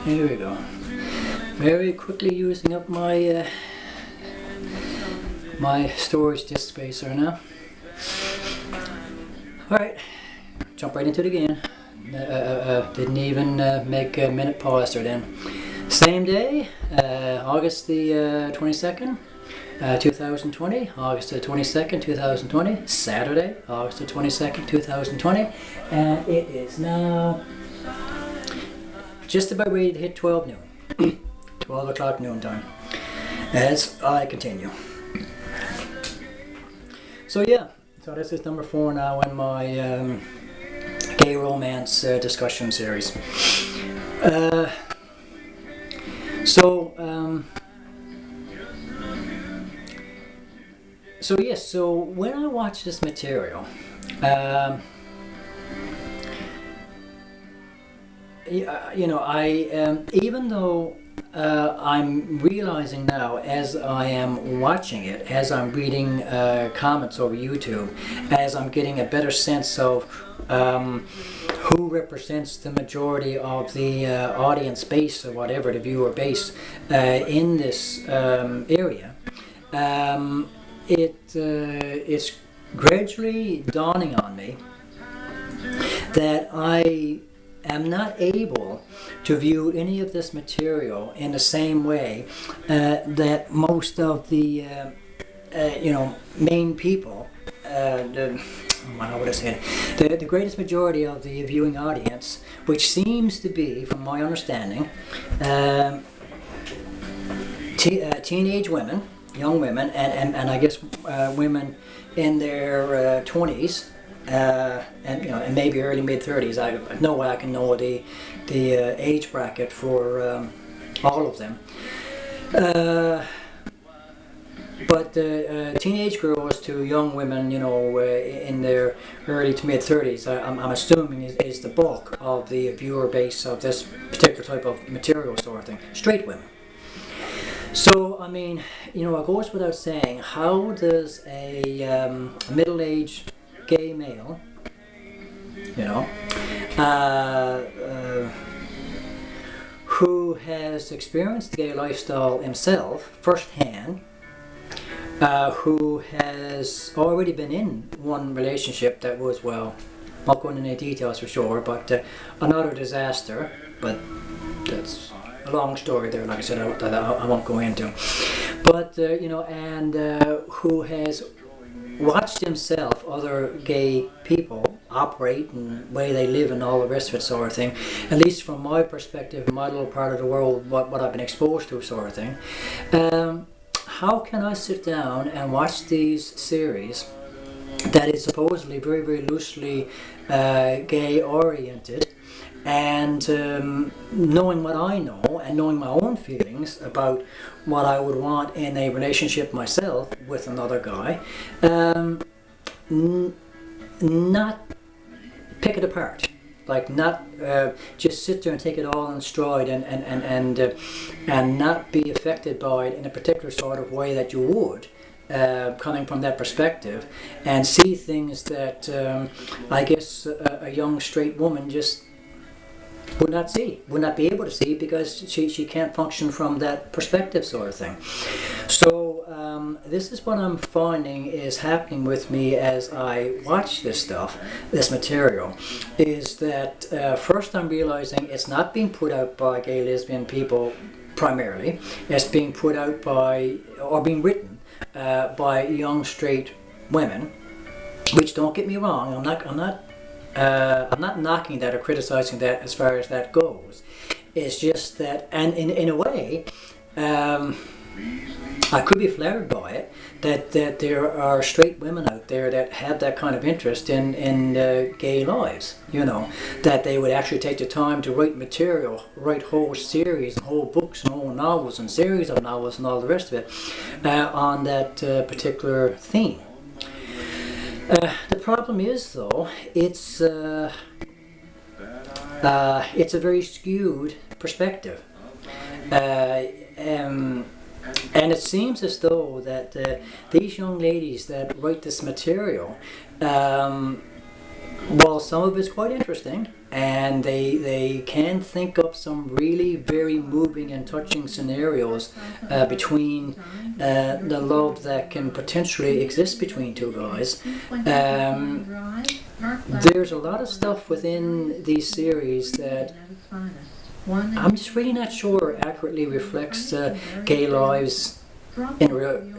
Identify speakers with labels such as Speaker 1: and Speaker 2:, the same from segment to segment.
Speaker 1: Here we go. Very quickly using up my my storage disk space right now. Alright, jump right into it again. Didn't even make a minute pause there then. Same day, August the 22nd, 2020, August the 22nd, 2020, Saturday, August the 22nd, 2020, and it is now just about ready to hit 12 noon, 12 o'clock noon time, as I continue. So yeah, so this is number 4 now in my gay romance discussion series. So yes, so when I watch this material, you know, even though I'm realizing now as I am watching it, as I'm reading comments over YouTube, as I'm getting a better sense of who represents the majority of the audience base or whatever, the viewer base in this area, it's gradually dawning on me that I am not able to view any of this material in the same way that most of the you know, main people, how would I say it? The greatest majority of the viewing audience, which seems to be, from my understanding, teenage women, young women, and I guess women in their 20s. And you know, and maybe early mid-30s. I no way I can know the age bracket for all of them. But teenage girls to young women, you know, in their early to mid-30s, I'm assuming is the bulk of the viewer base of this particular type of material sort of thing. Straight women. So, I mean, you know, it goes without saying, how does a middle-aged gay male, you know, who has experienced the gay lifestyle himself firsthand, who has already been in one relationship that was, well, not going into any details for sure, but another disaster, but that's a long story there, like I said, I won't go into. But, you know, and who has watched himself other gay people operate and way they live and all the rest of it sort of thing, at least from my perspective, my little part of the world, what I've been exposed to sort of thing. How can I sit down and watch these series that is supposedly very, very loosely gay oriented, and knowing what I know and knowing my own feelings about what I would want in a relationship myself with another guy, not pick it apart, like not just sit there and take it all in stride and not be affected by it in a particular sort of way that you would coming from that perspective, and see things that I guess a young straight woman just would not be able to see, because she can't function from that perspective sort of thing. So this is what I'm finding is happening with me as I watch this stuff, this material, is that first I'm realizing it's not being put out by gay lesbian people primarily. It's being put out by, or being written by young straight women, which, don't get me wrong, I'm not knocking that or criticizing that as far as that goes. It's just that, and in a way, I could be flattered by it, that there are straight women out there that have that kind of interest in gay lives, you know, that they would actually take the time to write material, write whole series, whole books and whole novels and series of novels and all the rest of it on that particular theme. The problem is, though, it's a very skewed perspective, and it seems as though that these young ladies that write this material, while some of it's quite interesting and they can think up some really very moving and touching scenarios between the love that can potentially exist between two guys. There's a lot of stuff within these series that I'm just really not sure accurately reflects gay lives in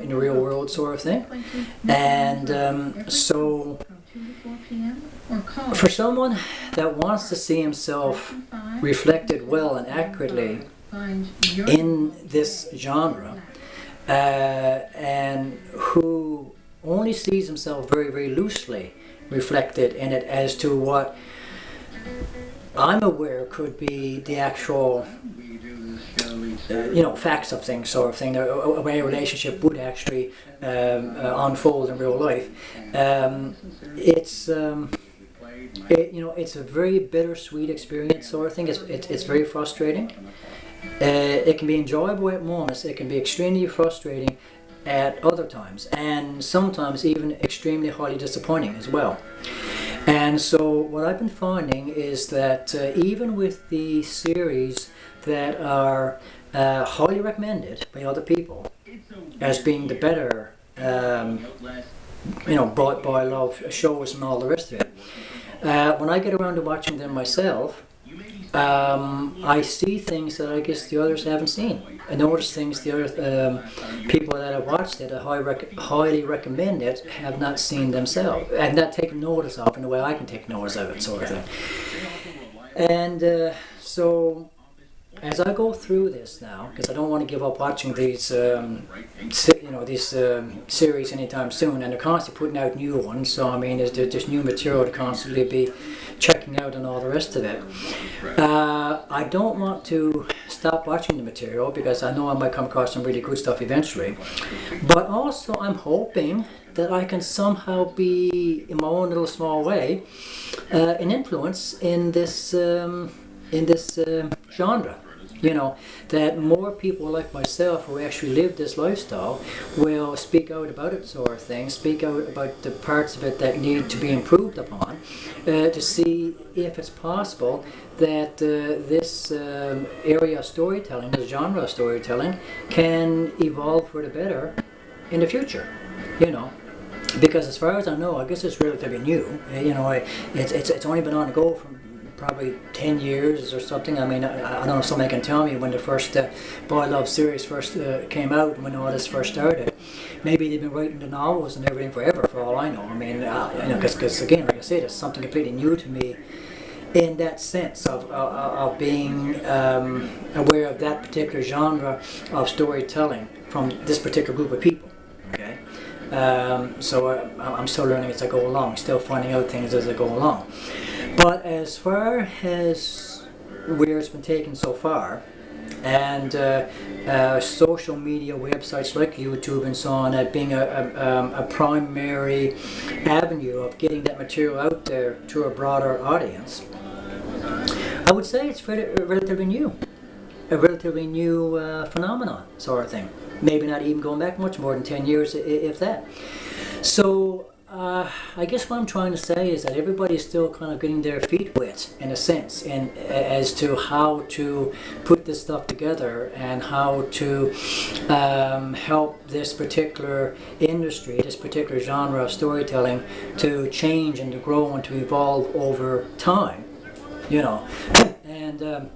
Speaker 1: the real world, sort of thing. And so for someone that wants to see himself reflected well and accurately in this genre, and who only sees himself very, very loosely reflected in it as to what I'm aware could be the actual facts of things, sort of thing, a way a relationship would actually unfold in real life. It's a very bittersweet experience, sort of thing. It's very frustrating. It can be enjoyable at moments. It can be extremely frustrating at other times, and sometimes even extremely highly disappointing as well. And so what I've been finding is that even with the series that are highly recommended by other people as being the better bought by love shows and all the rest of it, when I get around to watching them myself, I see things that I guess the others haven't seen. I notice things the other people that have watched it, highly recommend it, have not seen themselves, and not taken notice of in the way I can take notice of it, sort of thing. And so as I go through this now, because I don't want to give up watching these series anytime soon, and they're constantly putting out new ones, so I mean there's new material to constantly be checking out and all the rest of it. I don't want to stop watching the material because I know I might come across some really good stuff eventually, but also I'm hoping that I can somehow be, in my own little small way, an influence in this genre. That more people like myself who actually live this lifestyle will speak out about it, sort of thing, speak out about the parts of it that need to be improved upon, to see if it's possible that this area of storytelling, this genre of storytelling, can evolve for the better in the future, because as far as I know, I guess it's relatively new. It's only been on the go for probably 10 years or something. I mean, I don't know if somebody can tell me when the first Boy Love series first came out, when all this first started. Maybe they've been writing the novels and everything forever, for all I know. I mean, because again, like I said, it's something completely new to me in that sense of being aware of that particular genre of storytelling from this particular group of people. Okay, so I'm still learning as I go along, still finding out things as I go along. But as far as where it's been taken so far, and social media websites like YouTube and so on, being a primary avenue of getting that material out there to a broader audience, I would say it's relatively new. A relatively new phenomenon, sort of thing. Maybe not even going back much more than 10 years, if that. So I guess what I'm trying to say is that everybody's still kind of getting their feet wet, in a sense, as to how to put this stuff together and how to help this particular industry, this particular genre of storytelling, to change and to grow and to evolve over time, And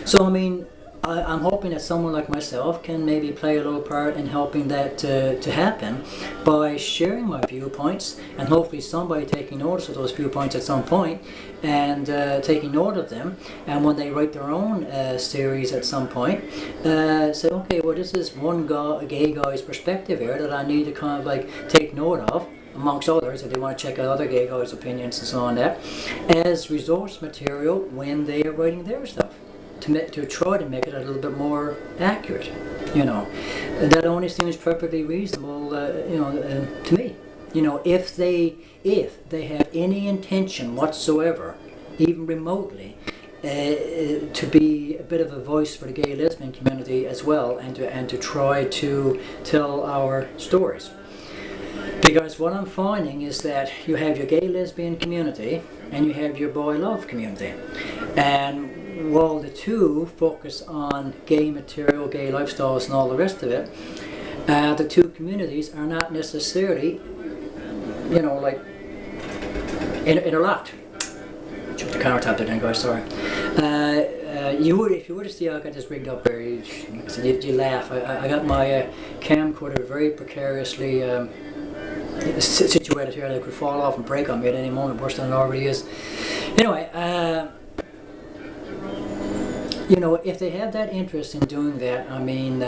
Speaker 1: so, I mean, I'm hoping that someone like myself can maybe play a little part in helping that to happen by sharing my viewpoints, and hopefully somebody taking notice of those viewpoints at some point and taking note of them, and when they write their own series at some point, say, okay, well, this is one gay guy's perspective here that I need to kind of like take note of, amongst others, if they want to check out other gay guys' opinions and so on, that as resource material when they are writing their stuff, to try to make it a little bit more accurate, And that only seems perfectly reasonable, to me. If they have any intention whatsoever, even remotely, to be a bit of a voice for the gay lesbian community as well, and to try to tell our stories. Because what I'm finding is that you have your gay lesbian community and you have your boy love community. And while the two focus on gay material, gay lifestyles and all the rest of it, the two communities are not necessarily, you know, like interlocked. Chuck the countertop there then, guys, sorry. You would, if you were to see how I got this rigged up here, you laugh. I got my camcorder very precariously situated here that it could fall off and break on me at any moment, worse than it already is. Anyway, you know, if they have that interest in doing that, I mean,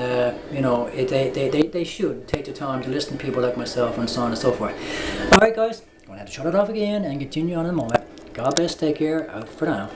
Speaker 1: you know, they should take the time to listen to people like myself and so on and so forth. Alright guys, I'm going to have to shut it off again and continue on in a moment. God bless, take care, out for now.